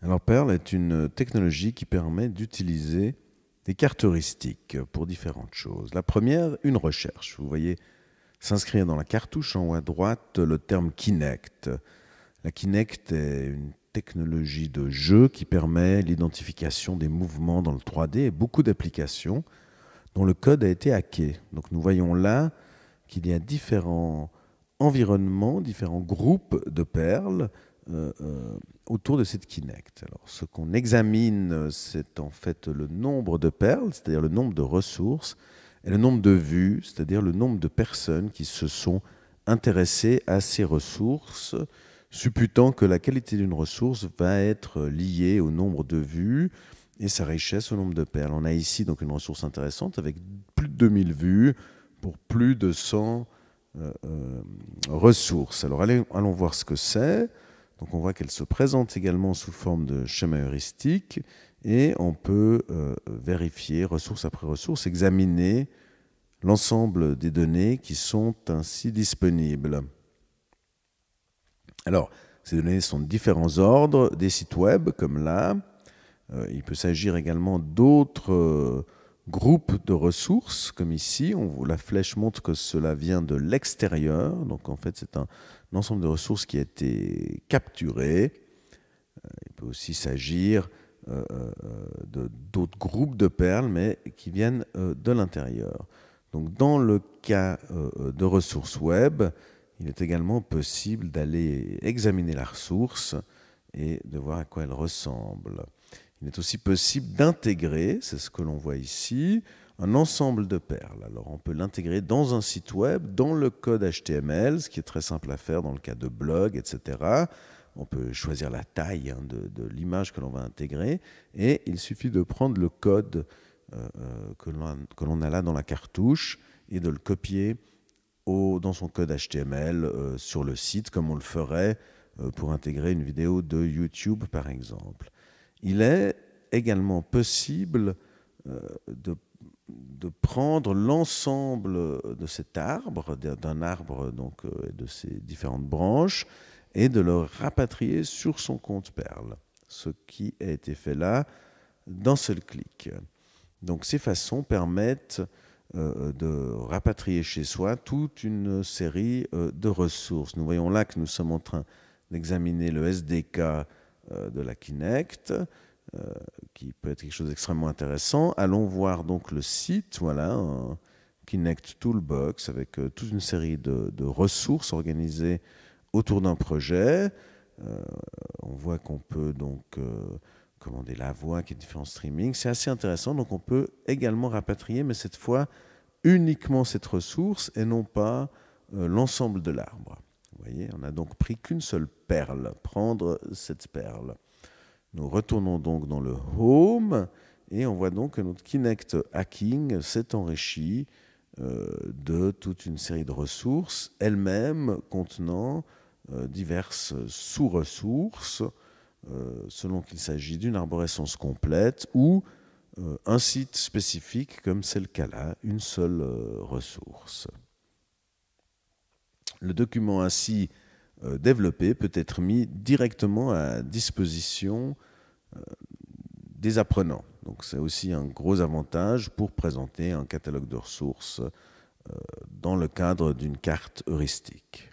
Alors Perl est une technologie qui permet d'utiliser des cartes heuristiques pour différentes choses. La première, une recherche. Vous voyez s'inscrire dans la cartouche en haut à droite le terme Kinect. La Kinect est une technologie de jeu qui permet l'identification des mouvements dans le 3D et beaucoup d'applications dont le code a été hacké. Donc nous voyons là qu'il y a différents environnements, différents groupes de perles autour de cette Kinect. Alors, ce qu'on examine, c'est en fait le nombre de perles, c'est-à-dire le nombre de ressources, et le nombre de vues, c'est-à-dire le nombre de personnes qui se sont intéressées à ces ressources, supputant que la qualité d'une ressource va être liée au nombre de vues et sa richesse au nombre de perles. On a ici donc une ressource intéressante avec plus de 2000 vues pour plus de 100 ressources. Alors allons voir ce que c'est. Donc on voit qu'elle se présente également sous forme de schéma heuristique et on peut vérifier ressource après ressource, examiner l'ensemble des données qui sont ainsi disponibles. Alors, ces données sont de différents ordres, des sites web comme là. Il peut s'agir également d'autres groupes de ressources, comme ici. La flèche montre que cela vient de l'extérieur. Donc, en fait, c'est un ensemble de ressources qui a été capturé. Il peut aussi s'agir d'autres groupes de perles, mais qui viennent de l'intérieur. Donc, dans le cas de ressources web, il est également possible d'aller examiner la ressource et de voir à quoi elle ressemble. Il est aussi possible d'intégrer, c'est ce que l'on voit ici, un ensemble de perles. Alors on peut l'intégrer dans un site web, dans le code HTML, ce qui est très simple à faire dans le cas de blog, etc. On peut choisir la taille de l'image que l'on va intégrer et il suffit de prendre le code que l'on a là dans la cartouche et de le copier dans son code HTML sur le site, comme on le ferait pour intégrer une vidéo de YouTube, par exemple. Il est également possible de prendre l'ensemble de cet arbre, d'un arbre donc, de ses différentes branches, et de le rapatrier sur son compte Perl, ce qui a été fait là d'un seul clic. Donc ces façons permettent de rapatrier chez soi toute une série de ressources. Nous voyons là que nous sommes en train d'examiner le SDK de la Kinect, qui peut être quelque chose d'extrêmement intéressant. Allons voir donc le site, voilà, un Kinect Toolbox avec toute une série de ressources organisées autour d'un projet. On voit qu'on peut donc commander la voix qui est différents streaming. C'est assez intéressant, donc on peut également rapatrier, mais cette fois uniquement cette ressource et non pas l'ensemble de l'arbre. Vous voyez, on n'a donc pris qu'une seule perle, prendre cette perle. Nous retournons donc dans le Home et on voit donc que notre Kinect Hacking s'est enrichi de toute une série de ressources, elles-mêmes contenant diverses sous-ressources, selon qu'il s'agit d'une arborescence complète ou un site spécifique, comme c'est le cas là, une seule ressource. Le document ainsi développé peut être mis directement à disposition des apprenants. Donc c'est aussi un gros avantage pour présenter un catalogue de ressources dans le cadre d'une carte heuristique.